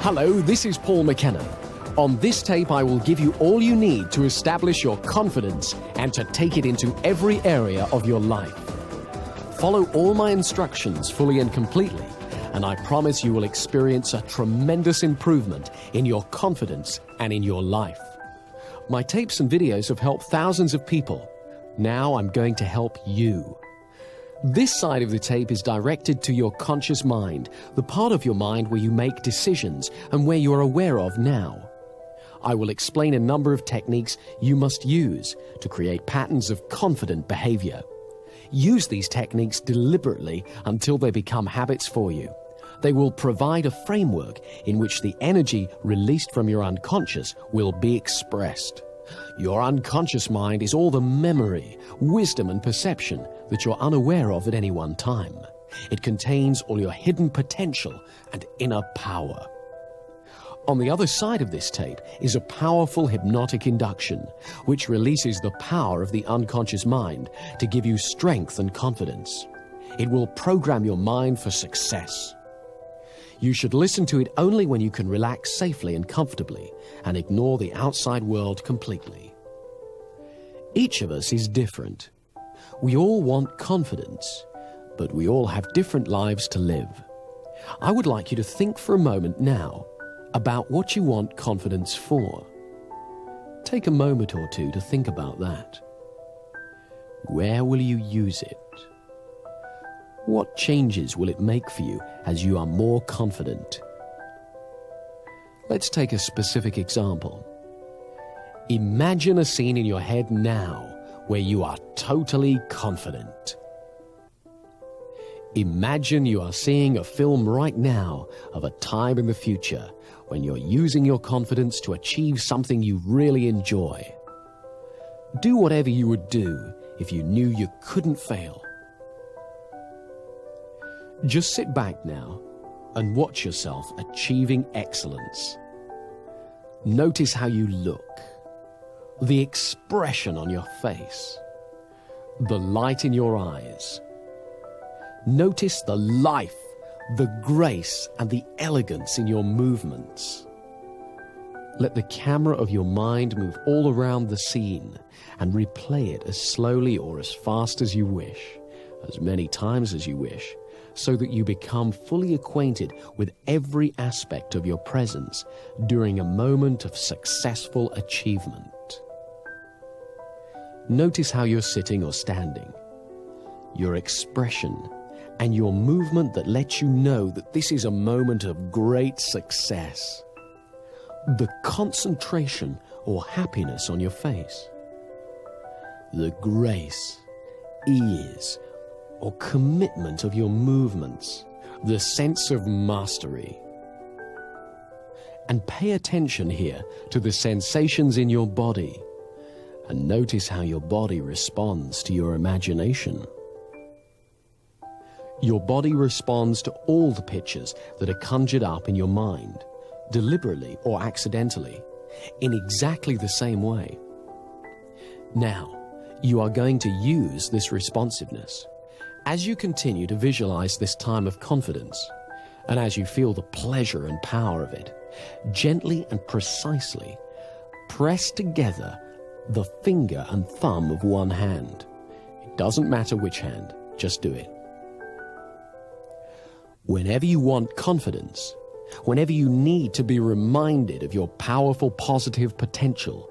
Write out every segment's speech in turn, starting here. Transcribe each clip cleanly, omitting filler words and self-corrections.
Hello, this is Paul McKenna. On this tape, I will give you all you need to establish your confidence and to take it into every area of your life. Follow all my instructions fully and completely, and I promise you will experience a tremendous improvement in your confidence and in your life. My tapes and videos have helped thousands of people. Now I'm going to help you. This side of the tape is directed to your conscious mind, the part of your mind where you make decisions and where you are aware of now. I will explain a number of techniques you must use to create patterns of confident behavior. Use these techniques deliberately until they become habits for you. They will provide a framework in which the energy released from your unconscious will be expressed. Your unconscious mind is all the memory, wisdom, and perception that you're unaware of at any one time. It contains all your hidden potential and inner power. On the other side of this tape is a powerful hypnotic induction, which releases the power of the unconscious mind to give you strength and confidence. It will program your mind for success. You should listen to it only when you can relax safely and comfortably and ignore the outside world completely. Each of us is different. We all want confidence, but we all have different lives to live. I would like you to think for a moment now about what you want confidence for. Take a moment or two to think about that. Where will you use it? What changes will it make for you as you are more confident? Let's take a specific example. Imagine a scene in your head now where you are totally confident. Imagine you are seeing a film right now of a time in the future when you're using your confidence to achieve something you really enjoy. Do whatever you would do if you knew you couldn't fail. Just sit back now and watch yourself achieving excellence. Notice how you look, the expression on your face, the light in your eyes. Notice the life, the grace, and the elegance in your movements. Let the camera of your mind move all around the scene and replay it as slowly or as fast as you wish, as many times as you wish, so that you become fully acquainted with every aspect of your presence during a moment of successful achievement. Notice how you're sitting or standing, your expression, and your movement that lets you know that this is a moment of great success. The concentration or happiness on your face, the grace, ease, or commitment of your movements, the sense of mastery. And pay attention here to the sensations in your body, and notice how your body responds to your imagination. Your body responds to all the pictures that are conjured up in your mind, deliberately or accidentally, in exactly the same way. Now, you are going to use this responsiveness. As you continue to visualize this time of confidence, and as you feel the pleasure and power of it, gently and precisely press together the finger and thumb of one hand. It doesn't matter which hand, just do it. Whenever you want confidence, whenever you need to be reminded of your powerful positive potential,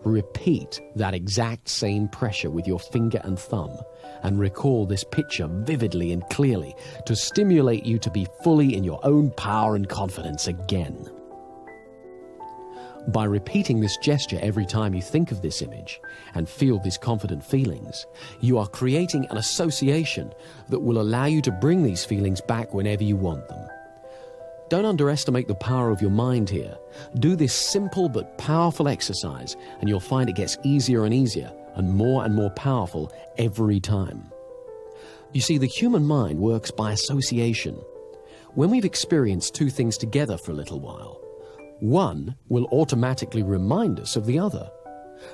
repeat that exact same pressure with your finger and thumb and recall this picture vividly and clearly to stimulate you to be fully in your own power and confidence again. By repeating this gesture every time you think of this image and feel these confident feelings, you are creating an association that will allow you to bring these feelings back whenever you want them. Don't underestimate the power of your mind here. Do this simple but powerful exercise and you'll find it gets easier and easier and more powerful every time. You see, the human mind works by association. When we've experienced two things together for a little while, one will automatically remind us of the other.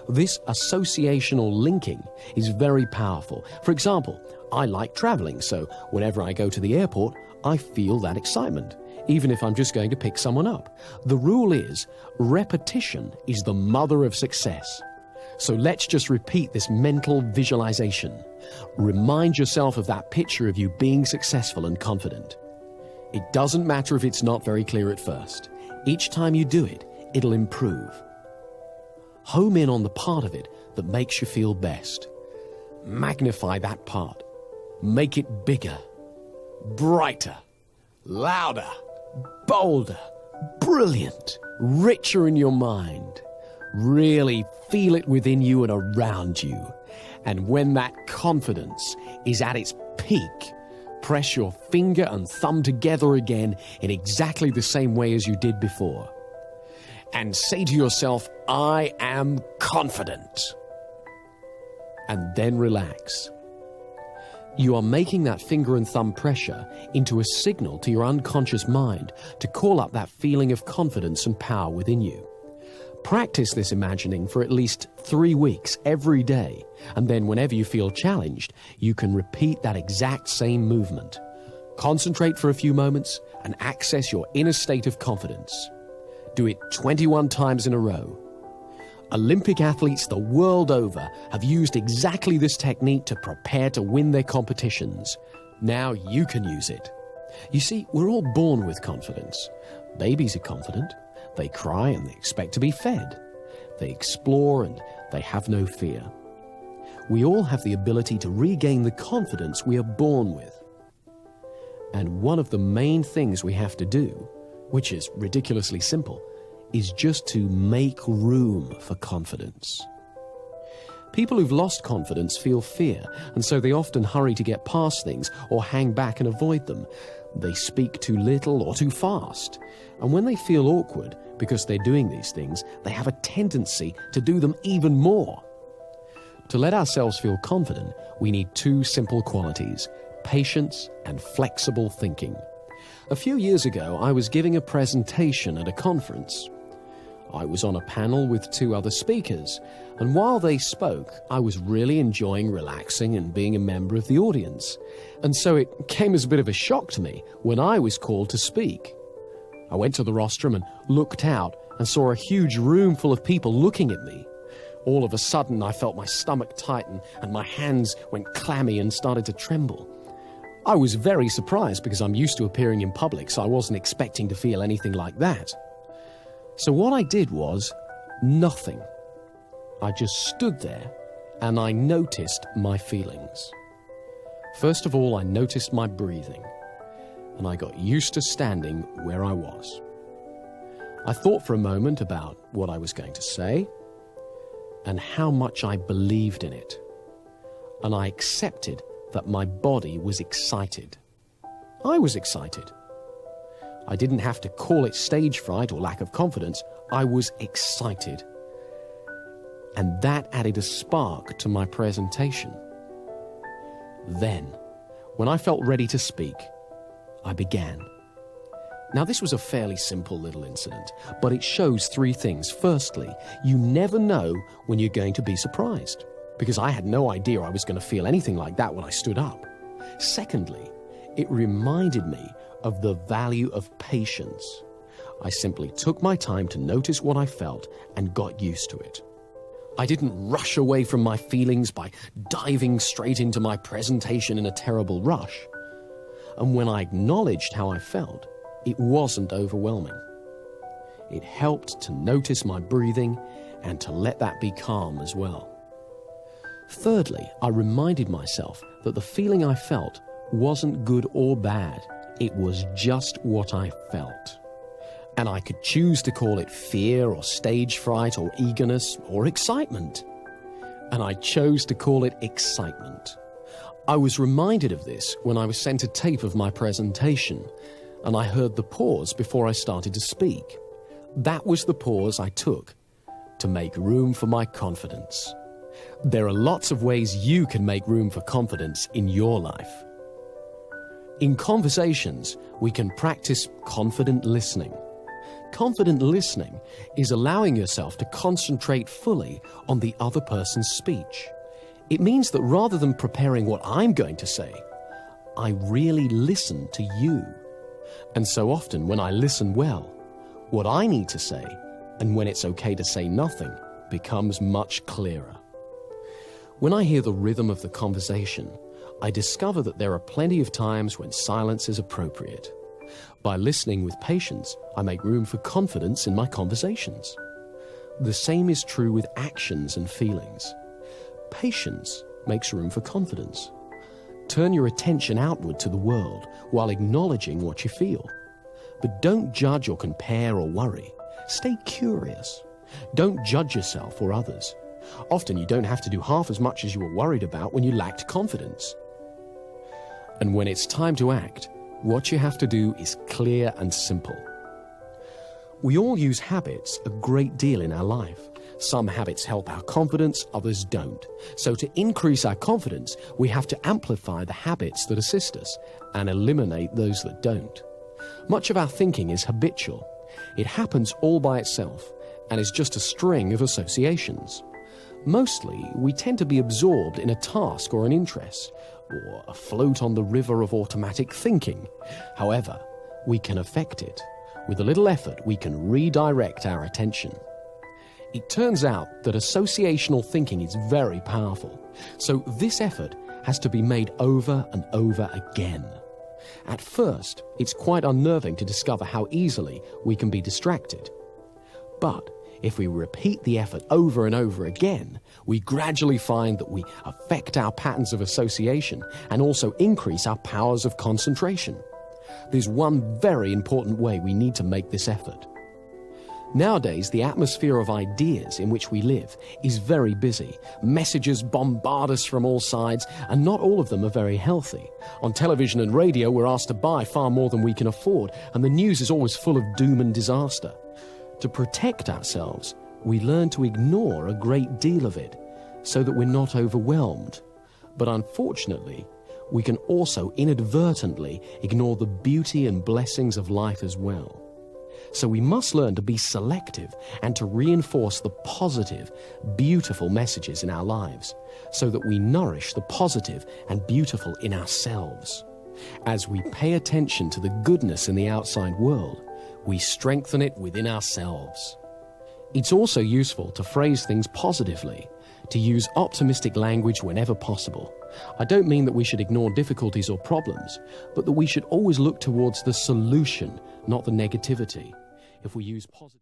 This associational linking is very powerful. For example, I like traveling, so whenever I go to the airport, I feel that excitement. even if I'm just going to pick someone up. The rule is, repetition is the mother of success. So let's just repeat this mental visualization. Remind yourself of that picture of you being successful and confident. It doesn't matter if it's not very clear at first. Each time you do it, it'll improve. Home in on the part of it that makes you feel best. Magnify that part. Make it bigger, brighter, louder, bolder, brilliant, richer in your mind. Really feel it within you and around you. And when that confidence is at its peak, press your finger and thumb together again in exactly the same way as you did before. And say to yourself, I am confident. And then relax. You are making that finger and thumb pressure into a signal to your unconscious mind to call up that feeling of confidence and power within you. Practice this imagining for at least 3 weeks every day, and then whenever you feel challenged, you can repeat that exact same movement. Concentrate for a few moments and access your inner state of confidence. Do it 21 times in a row. Olympic athletes the world over have used exactly this technique to prepare to win their competitions. Now you can use it. You see, we're all born with confidence. Babies are confident. They cry and they expect to be fed. They explore and they have no fear. We all have the ability to regain the confidence we are born with. And one of the main things we have to do, which is ridiculously simple, is just to make room for confidence. People who've lost confidence feel fear, and so they often hurry to get past things or hang back and avoid them. They speak too little or too fast. And when they feel awkward because they're doing these things, they have a tendency to do them even more. To let ourselves feel confident, we need 2 simple qualities: patience and flexible thinking. A few years ago, I was giving a presentation at a conference. I was on a panel with 2 other speakers, and while they spoke, I was really enjoying relaxing and being a member of the audience. And so it came as a bit of a shock to me when I was called to speak. I went to the rostrum and looked out and saw a huge room full of people looking at me. All of a sudden, I felt my stomach tighten and my hands went clammy and started to tremble. I was very surprised because I'm used to appearing in public, so I wasn't expecting to feel anything like that. So what I did was nothing. I just stood there and I noticed my feelings. First of all, I noticed my breathing, and I got used to standing where I was. I thought for a moment about what I was going to say and how much I believed in it, and I accepted that my body was excited. I was excited. I didn't have to call it stage fright or lack of confidence. I was excited. And that added a spark to my presentation. Then, when I felt ready to speak, I began. Now, this was a fairly simple little incident, but it shows 3 things. Firstly, you never know when you're going to be surprised, because I had no idea I was going to feel anything like that when I stood up. Secondly, it reminded me of the value of patience. I simply took my time to notice what I felt and got used to it. I didn't rush away from my feelings by diving straight into my presentation in a terrible rush. And when I acknowledged how I felt, it wasn't overwhelming. It helped to notice my breathing and to let that be calm as well. Thirdly, I reminded myself that the feeling I felt wasn't good or bad. It was just what I felt. And I could choose to call it fear or stage fright or eagerness or excitement. And I chose to call it excitement. I was reminded of this when I was sent a tape of my presentation, and I heard the pause before I started to speak. That was the pause I took to make room for my confidence. There are lots of ways you can make room for confidence in your life. In conversations, we can practice confident listening. Confident listening is allowing yourself to concentrate fully on the other person's speech. It means that rather than preparing what I'm going to say, I really listen to you. And so often when I listen well, what I need to say, and when it's okay to say nothing, becomes much clearer. When I hear the rhythm of the conversation, I discover that there are plenty of times when silence is appropriate. By listening with patience, I make room for confidence in my conversations. The same is true with actions and feelings. Patience makes room for confidence. Turn your attention outward to the world while acknowledging what you feel. But don't judge or compare or worry. Stay curious. Don't judge yourself or others. Often you don't have to do half as much as you were worried about when you lacked confidence. And when it's time to act, what you have to do is clear and simple. We all use habits a great deal in our life. Some habits help our confidence, others don't. So to increase our confidence, we have to amplify the habits that assist us and eliminate those that don't. Much of our thinking is habitual. It happens all by itself and is just a string of associations. Mostly, we tend to be absorbed in a task or an interest, or afloat on the river of automatic thinking. However, we can affect it. With a little effort, we can redirect our attention. It turns out that associational thinking is very powerful, so this effort has to be made over and over again. At first, it's quite unnerving to discover how easily we can be distracted. But if we repeat the effort over and over again, we gradually find that we affect our patterns of association and also increase our powers of concentration. There's one very important way we need to make this effort. Nowadays, the atmosphere of ideas in which we live is very busy. Messages bombard us from all sides, and not all of them are very healthy. On television and radio, we're asked to buy far more than we can afford, and the news is always full of doom and disaster. To protect ourselves, we learn to ignore a great deal of it, so that we're not overwhelmed. But unfortunately, we can also inadvertently ignore the beauty and blessings of life as well. So we must learn to be selective and to reinforce the positive, beautiful messages in our lives, so that we nourish the positive and beautiful in ourselves. As we pay attention to the goodness in the outside world, we strengthen it within ourselves. It's also useful to phrase things positively, to use optimistic language whenever possible. I don't mean that we should ignore difficulties or problems, but that we should always look towards the solution, not the negativity. If we use positive